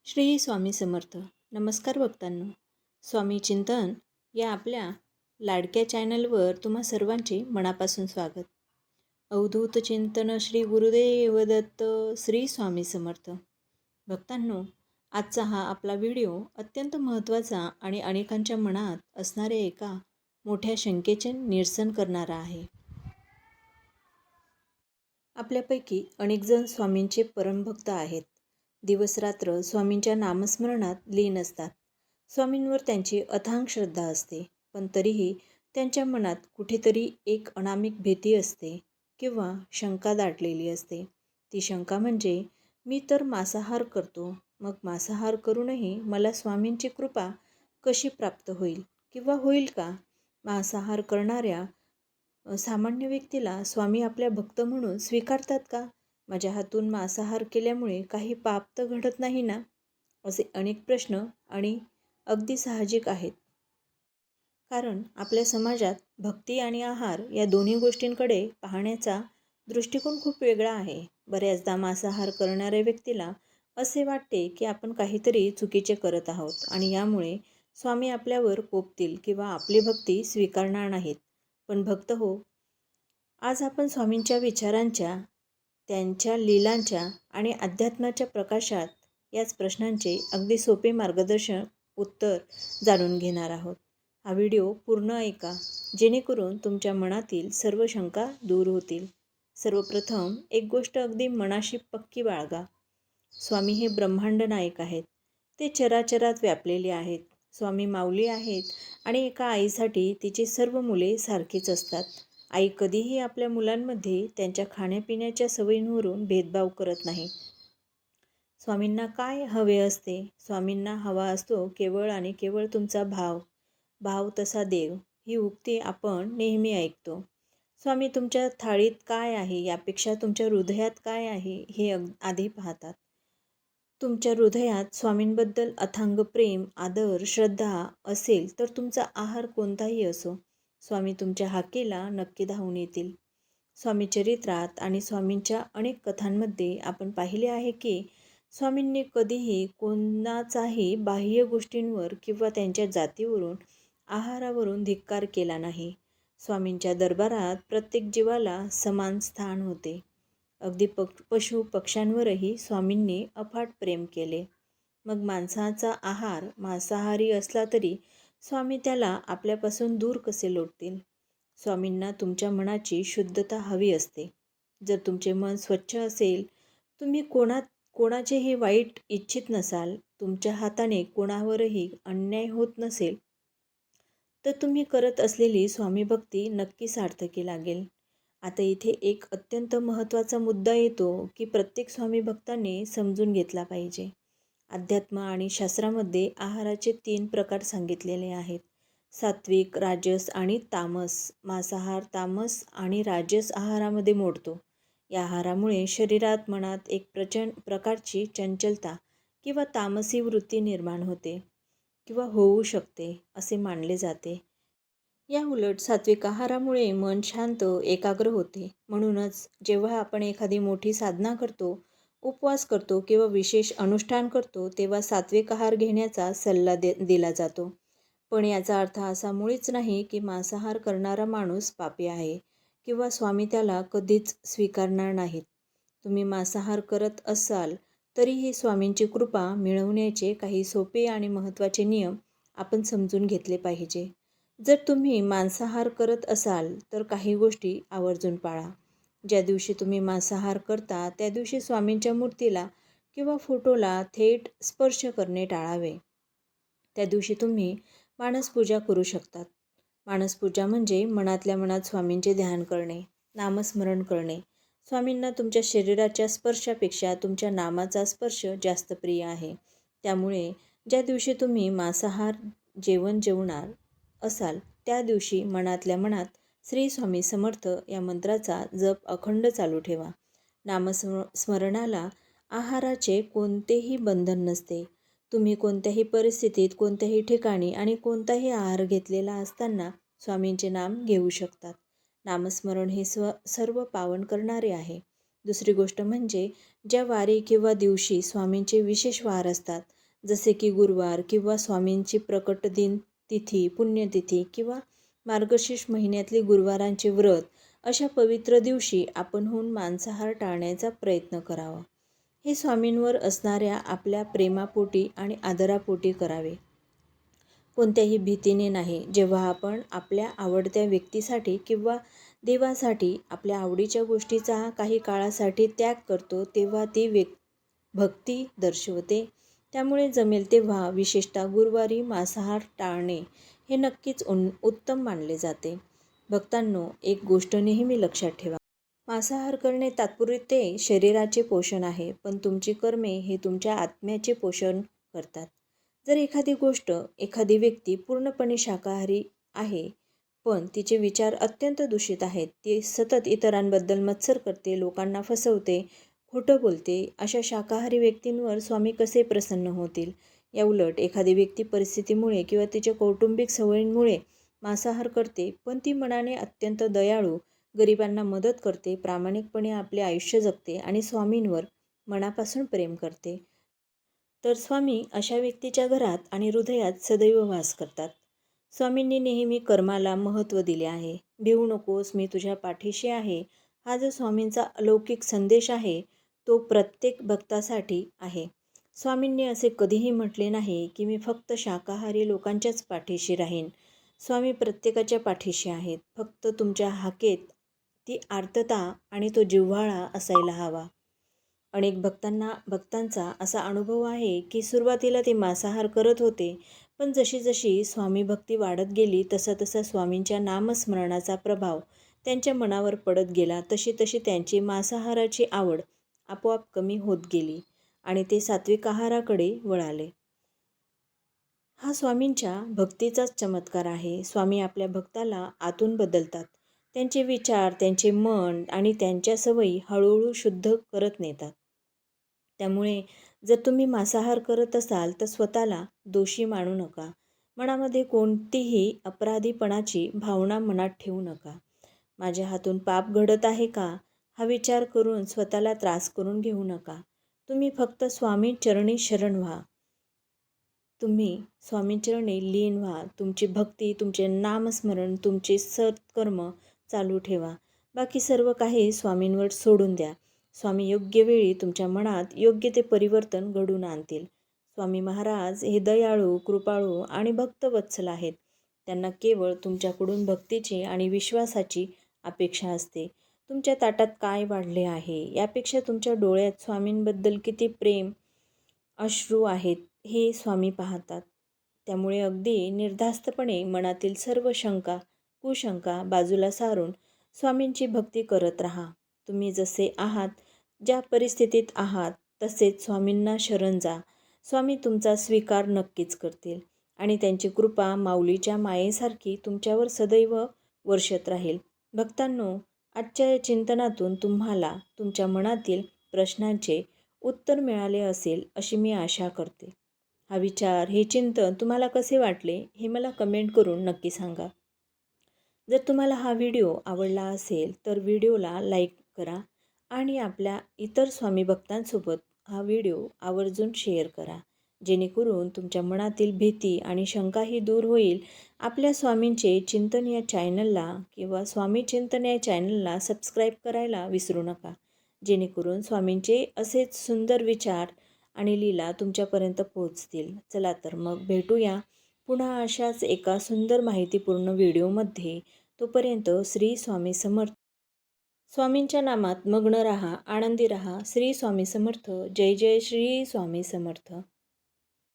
श्री स्वामी समर्थ. नमस्कार भक्तांनो. स्वामी चिंतन या आपल्या लाडक्या चॅनलवर तुम्हा सर्वांचे मनापासून स्वागत. अवधूत चिंतन श्री गुरुदेव दत्त. श्री स्वामी समर्थ. भक्तांनो, आजचा हा आपला व्हिडिओ अत्यंत महत्त्वाचा आणि अनेकांच्या मनात असणाऱ्या एका मोठ्या शंकेचे निरसन करणारा आहे. आपल्यापैकी अनेकजण स्वामींचे परमभक्त आहेत. दिवसरात्र स्वामींच्या नामस्मरणात लीन असतात. स्वामींवर त्यांची अथांग श्रद्धा असते, पण तरीही त्यांच्या मनात कुठेतरी एक अनामिक भीती असते किंवा शंका दाटलेली असते. ती शंका म्हणजे, मी तर मांसाहार करतो, मग मांसाहार करूनही मला स्वामींची कृपा कशी प्राप्त होईल किंवा होईल का? मांसाहार करणाऱ्या सामान्य व्यक्तीला स्वामी आपल्या भक्त म्हणून स्वीकारतात का? माझ्या हातून मांसाहार केल्यामुळे काही पाप तर घडत नाही ना? असे अनेक प्रश्न आणि अगदी साहजिक आहेत. कारण आपल्या समाजात भक्ती आणि आहार या दोन्ही गोष्टींकडे पाहण्याचा दृष्टिकोन खूप वेगळा आहे. बऱ्याचदा मांसाहार करणाऱ्या व्यक्तीला असे वाटते की आपण काहीतरी चुकीचे करत आहोत आणि यामुळे स्वामी आपल्यावर कोपतील किंवा आपली भक्ती स्वीकारणार नाहीत. पण भक्त हो, आज आपण स्वामींच्या विचारांच्या, त्यांच्या लीलांच्या आणि अध्यात्माच्या प्रकाशात याच प्रश्नांचे अगदी सोपे मार्गदर्शक उत्तर जाणून घेणार आहोत. हा व्हिडिओ पूर्ण ऐका, जेणेकरून तुमच्या मनातील सर्व शंका दूर होतील. सर्वप्रथम एक गोष्ट अगदी मनाशी पक्की बाळगा. स्वामी हे ब्रह्मांड नायक आहेत. ते चराचरात व्यापलेले आहेत. स्वामी माऊली आहेत आणि एका आईसाठी तिची सर्व मुले सारखीच असतात. आई कधीही आपल्या मुलांमध्ये त्यांच्या खाण्यापिण्याच्या सवयींवरून भेदभाव करत नाही. स्वामींना काय हवे असते? स्वामींना हवा असतो केवळ आणि केवळ तुमचा भाव. भाव तसा देव, ही उक्ती आपण नेहमी ऐकतो. स्वामी तुमच्या थाळीत काय आहे यापेक्षा तुमच्या हृदयात काय आहे हे आधी पाहतात. तुमच्या हृदयात स्वामींबद्दल अथांग प्रेम, आदर, श्रद्धा असेल तर तुमचा आहार कोणताही असो, स्वामी तुमच्या हाकेला नक्की धावून येतील. स्वामी चरित्रात आणि स्वामींच्या अनेक कथांमध्ये आपण पाहिले आहे की स्वामींनी कधीही कोणाचाही बाह्य गोष्टींवर किंवा त्यांच्या जातीवरून, आहारावरून धिक्कार केला नाही. स्वामींच्या दरबारात प्रत्येक जीवाला समान स्थान होते. अगदी पशु पक्ष्यांवरही स्वामींनी अफाट प्रेम केले. मग माणसाचा आहार मांसाहारी असला तरी स्वामी त्याला आपल्यापासून दूर कसे लोटतील? स्वामींना तुमच्या मनाची शुद्धता हवी असते. जर तुमचे मन स्वच्छ असेल, तुम्ही कोणाचेही वाईट इच्छित नसाल, तुमच्या हाताने कोणावरही अन्याय होत नसेल, तर तुम्ही करत असलेली स्वामी भक्ती नक्की सार्थकी लागेल. आता इथे एक अत्यंत महत्त्वाचा मुद्दा येतो की प्रत्येक स्वामी भक्तांनी समजून घेतला पाहिजे. अध्यात्म आणि शास्त्रामध्ये आहाराचे 3 प्रकार सांगितलेले आहेत: सात्विक, राजस आणि तामस. मांसाहार तामस आणि राजस आहारामध्ये मोडतो. या आहारामुळे शरीरात, मनात एक प्रकारची चंचलता किंवा तामसी वृत्ती निर्माण होते किंवा होऊ शकते असे मानले जाते. या उलट सात्विक आहारामुळे मन शांत, एकाग्र होते. म्हणूनच जेव्हा आपण एखादी मोठी साधना करतो, उपवास करतो किंवा विशेष अनुष्ठान करतो, तेव्हा सात्विक आहार घेण्याचा सल्ला दिला जातो. पण याचा अर्थ असा मुळीच नाही की मांसाहार करणारा माणूस पापी आहे किंवा स्वामी त्याला कधीच स्वीकारणार नाहीत. तुम्ही मांसाहार करत असाल तरीही स्वामींची कृपा मिळवण्याचे काही सोपे आणि महत्त्वाचे नियम आपण समजून घेतले पाहिजे. जर तुम्ही मांसाहार करत असाल तर काही गोष्टी आवर्जून पाळा. ज्या दिवशी तुम्ही मांसाहार करता त्या दिवशी स्वामींच्या मूर्तीला किंवा फोटोला थेट स्पर्श करणे टाळावे. त्या दिवशी तुम्ही मानसपूजा करू शकतात. मानसपूजा म्हणजे मनातल्या मनात स्वामींचे ध्यान करणे, नामस्मरण करणे. स्वामींना तुमच्या शरीराच्या स्पर्शापेक्षा तुमच्या नामाचा स्पर्श जास्त प्रिय आहे. त्यामुळे ज्या दिवशी तुम्ही मांसाहार जेवणार असाल त्या दिवशी मनातल्या मनात श्री स्वामी समर्थ या मंत्राचा जप अखंड चालू ठेवा. नामस्मरणाला आहाराचे कोणतेही बंधन नसते. तुम्ही कोणत्याही परिस्थितीत, कोणत्याही ठिकाणी आणि कोणताही आहार घेतलेला असताना स्वामींचे नाम घेऊ शकतात. नामस्मरण हे सर्व पावन करणारे आहे. दुसरी गोष्ट म्हणजे ज्या वारी किंवा दिवशी स्वामींचे विशेष वार असतात, जसे की गुरुवार किंवा स्वामींची प्रकट दिन तिथी, पुण्यतिथी किंवा मार्गशीर्ष महिन्यातली गुरुवारांचे व्रत, अशा पवित्र दिवशी आपणहून मांसाहार टाळण्याचा प्रयत्न करावा. हे स्वामींवर असणाऱ्या आपल्या प्रेमापोटी आणि आदरापोटी करावे, कोणत्याही भीतीने नाही. जेव्हा आपण आपल्या आवडत्या व्यक्तीसाठी किंवा देवासाठी आपल्या आवडीच्या गोष्टीचा काही काळासाठी त्याग करतो, तेव्हा ती भक्ती दर्शवते. त्यामुळे जमेल तेव्हा, विशेषतः गुरुवारी मांसाहार टाळणे हे नक्कीच उत्तम मानले जाते. भक्तांनो, एक गोष्ट नेहमी लक्षात ठेवा. मांसाहार करणे तात्पुरते शरीराचे पोषण आहे, पण तुमची कर्मे हे तुमच्या आत्म्याचे पोषण करतात. जर एखादी गोष्ट, एखादी व्यक्ती पूर्णपणे शाकाहारी आहे, पण तिचे विचार अत्यंत दूषित आहेत, ती सतत इतरांबद्दल मत्सर करते, लोकांना फसवते, खोटं बोलते, अशा शाकाहारी व्यक्तींवर स्वामी कसे प्रसन्न होतील? याउलट एखादी व्यक्ती परिस्थितीमुळे किंवा तिच्या कौटुंबिक सवयींमुळे मांसाहार करते, पण ती मनाने अत्यंत दयाळू, गरिबांना मदत करते, प्रामाणिकपणे आपले आयुष्य जगते आणि स्वामींवर मनापासून प्रेम करते, तर स्वामी अशा व्यक्तीच्या घरात आणि हृदयात सदैव वास करतात. स्वामींनी नेहमी कर्माला महत्त्व दिले आहे. भिवू नकोस, मी तुझ्या पाठीशी आहे. हा जो स्वामींचा अलौकिक संदेश आहे, तो प्रत्येक भक्तासाठी आहे. स्वामींनी असे कधीही म्हटले नाही की मी फक्त शाकाहारी लोकांच्याच पाठीशी राहीन. स्वामी प्रत्येकाच्या पाठीशी आहेत. फक्त तुमच्या हाकेत ती आर्तता आणि तो जिव्हाळा असायला हवा. अनेक भक्तांचा असा अनुभव आहे की सुरुवातीला ते मांसाहार करत होते, पण जशी जशी स्वामी भक्ती वाढत गेली, तसा तसा स्वामींच्या नामस्मरणाचा प्रभाव त्यांच्या मनावर पडत गेला. तशी तशी त्यांची मांसाहाराची आवड आपोआप कमी होत गेली आणि ते सात्विक आहाराकडे वळाले. हा स्वामींच्या भक्तीचाच चमत्कार आहे. स्वामी आपल्या भक्ताला आतून बदलतात. त्यांचे विचार, त्यांचे मन आणि त्यांच्या सवयी हळूहळू शुद्ध करत नेतात. त्यामुळे जर तुम्ही मांसाहार करत असाल तर स्वतःला दोषी मानू नका. मनामध्ये कोणतीही अपराधीपणाची भावना मनात ठेवू नका. माझ्या हातून पाप घडत आहे का, हा विचार करून स्वतःला त्रास करून घेऊ नका. तुम्ही फक्त स्वामी चरणी शरण व्हा. तुम्ही स्वामींचरणी लीन व्हा. तुमची भक्ती, तुमचे नामस्मरण, तुमचे सत्कर्म चालू ठेवा. बाकी सर्व काही स्वामींवर सोडून द्या. स्वामी योग्य वेळी तुमच्या मनात योग्य ते परिवर्तन घडवून आणतील. स्वामी महाराज हे दयाळू, कृपाळू आणि भक्तवत्सल आहेत. त्यांना केवळ तुमच्याकडून भक्तीची आणि विश्वासाची अपेक्षा असते. तुमच्या ताटात काय वाढले आहे, यापेक्षा तुमच्या डोळ्यात स्वामींबद्दल किती प्रेम, अश्रू आहेत, हे स्वामी पाहतात. त्यामुळे अगदी निर्धास्तपणे मनातील सर्व शंका, कुशंका बाजूला सारून स्वामींची भक्ती करत राहा. तुम्ही जसे आहात, ज्या परिस्थितीत आहात, तसेच स्वामींना शरण जा. स्वामी तुमचा स्वीकार नक्कीच करतील आणि त्यांची कृपा माऊलीच्या मायेसारखी तुमच्यावर सदैव वर्षत राहील. भक्तांनो, आजच्या या चिंतनातून तुम्हाला तुमच्या मनातील प्रश्नांचे उत्तर मिळाले असेल अशी मी आशा करते. हा विचार, हे चिंतन तुम्हाला कसे वाटले हे मला कमेंट करून नक्की सांगा. जर तुम्हाला हा व्हिडिओ आवडला असेल तर व्हिडिओला लाईक करा आणि आपल्या इतर स्वामी भक्तांसोबत हा व्हिडिओ आवर्जून शेअर करा, जेणेकरून तुमच्या मनातील भीती आणि शंकाही दूर होईल. आपल्या स्वामींचे चिंतन या चॅनलला किंवा स्वामी चिंतन या चॅनलला सबस्क्राईब करायला विसरू नका, जेणेकरून स्वामींचे असेच सुंदर विचार आणि लीला तुमच्यापर्यंत पोहोचतील. चला तर मग भेटूया पुन्हा अशाच एका सुंदर माहितीपूर्ण व्हिडिओमध्ये. तोपर्यंत श्री स्वामी समर्थ. स्वामींच्या नामात मग्न राहा, आनंदी राहा. श्री स्वामी समर्थ. जय जय श्री स्वामी समर्थ.